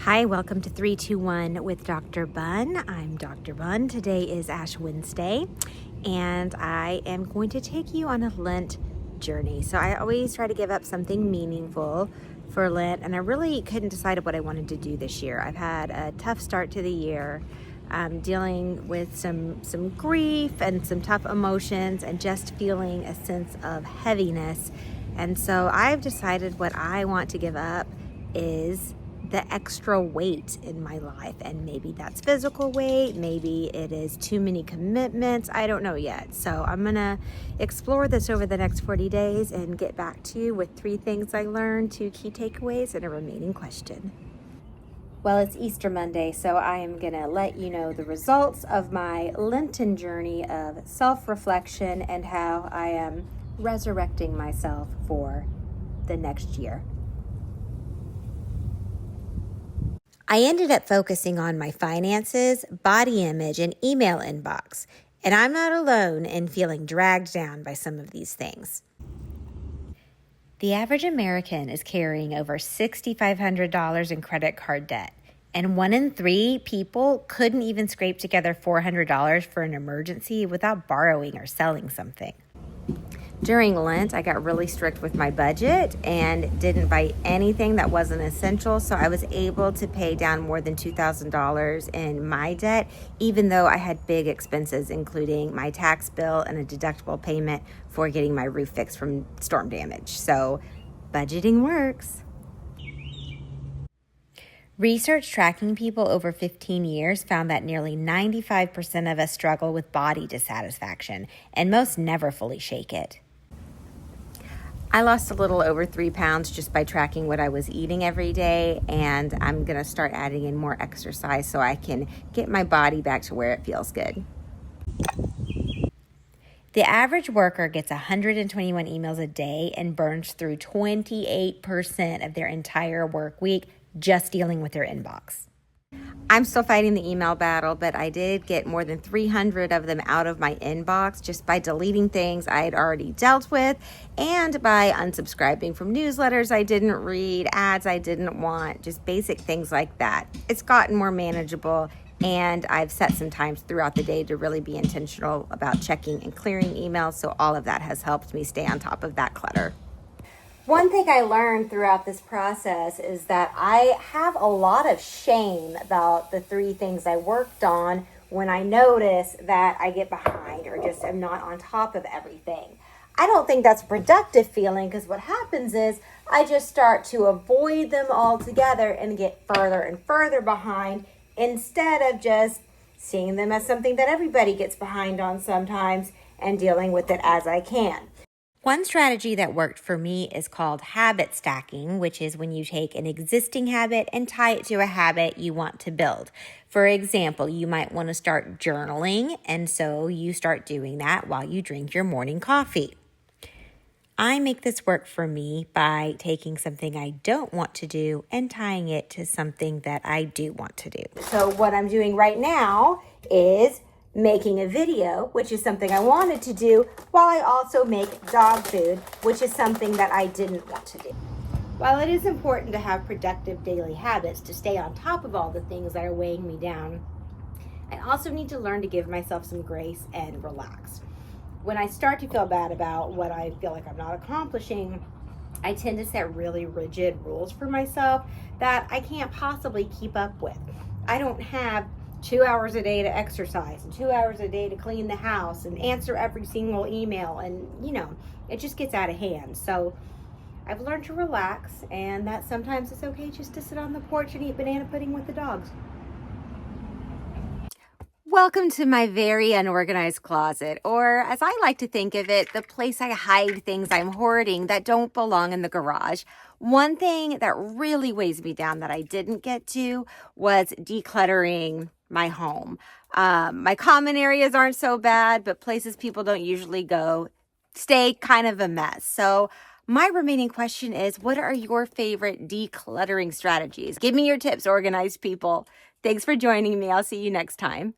Hi, welcome to 321 with Dr. Bunn. I'm Dr. Bunn. Today is Ash Wednesday, and I am going to take you on a Lent journey. So I always try to give up something meaningful for Lent, and I really couldn't decide what I wanted to do this year. I've had a tough start to the year, dealing with some grief and some tough emotions and just feeling a sense of heaviness. And so I've decided what I want to give up is the extra weight in my life. And maybe that's physical weight, maybe it is too many commitments, I don't know yet. So I'm gonna explore this over the next 40 days and get back to you with 3 things I learned, 2 key takeaways, and a remaining question. Well, it's Easter Monday, so I am gonna let you know the results of my Lenten journey of self-reflection and how I am resurrecting myself for the next year. I ended up focusing on my finances, body image, and email inbox, and I'm not alone in feeling dragged down by some of these things. The average American is carrying over $6,500 in credit card debt, and 1 in 3 people couldn't even scrape together $400 for an emergency without borrowing or selling something. During Lent, I got really strict with my budget and didn't buy anything that wasn't essential, so I was able to pay down more than $2,000 in my debt, even though I had big expenses, including my tax bill and a deductible payment for getting my roof fixed from storm damage. So budgeting works. Research tracking people over 15 years found that nearly 95% of us struggle with body dissatisfaction, and most never fully shake it. I lost a little over 3 pounds just by tracking what I was eating every day, and I'm going to start adding in more exercise so I can get my body back to where it feels good. The average worker gets 121 emails a day and burns through 28% of their entire work week just dealing with their inbox. I'm still fighting the email battle, but I did get more than 300 of them out of my inbox just by deleting things I had already dealt with and by unsubscribing from newsletters I didn't read, ads I didn't want, just basic things like that. It's gotten more manageable, and I've set some times throughout the day to really be intentional about checking and clearing emails, so all of that has helped me stay on top of that clutter. One thing I learned throughout this process is that I have a lot of shame about the 3 things I worked on when I notice that I get behind or just am not on top of everything. I don't think that's a productive feeling, because what happens is I just start to avoid them altogether and get further and further behind instead of just seeing them as something that everybody gets behind on sometimes and dealing with it as I can. One strategy that worked for me is called habit stacking, which is when you take an existing habit and tie it to a habit you want to build. For example, you might want to start journaling, and so you start doing that while you drink your morning coffee. I make this work for me by taking something I don't want to do and tying it to something that I do want to do. So what I'm doing right now is making a video, which is something I wanted to do, while I also make dog food, which is something that I didn't want to do. While it is important to have productive daily habits to stay on top of all the things that are weighing me down, I also need to learn to give myself some grace and relax. When I start to feel bad about what I feel like I'm not accomplishing, I tend to set really rigid rules for myself that I can't possibly keep up with. I don't have 2 hours a day to exercise and 2 hours a day to clean the house and answer every single email, and it just gets out of hand. So I've learned to relax, and that sometimes it's okay just to sit on the porch and eat banana pudding with the dogs. Welcome to my very unorganized closet, or as I like to think of it, the place I hide things I'm hoarding that don't belong in the garage. One thing that really weighs me down that I didn't get to was decluttering my home. My common areas aren't so bad, but places people don't usually go stay kind of a mess. So my remaining question is, what are your favorite decluttering strategies? Give me your tips, organized people. Thanks for joining me. I'll see you next time.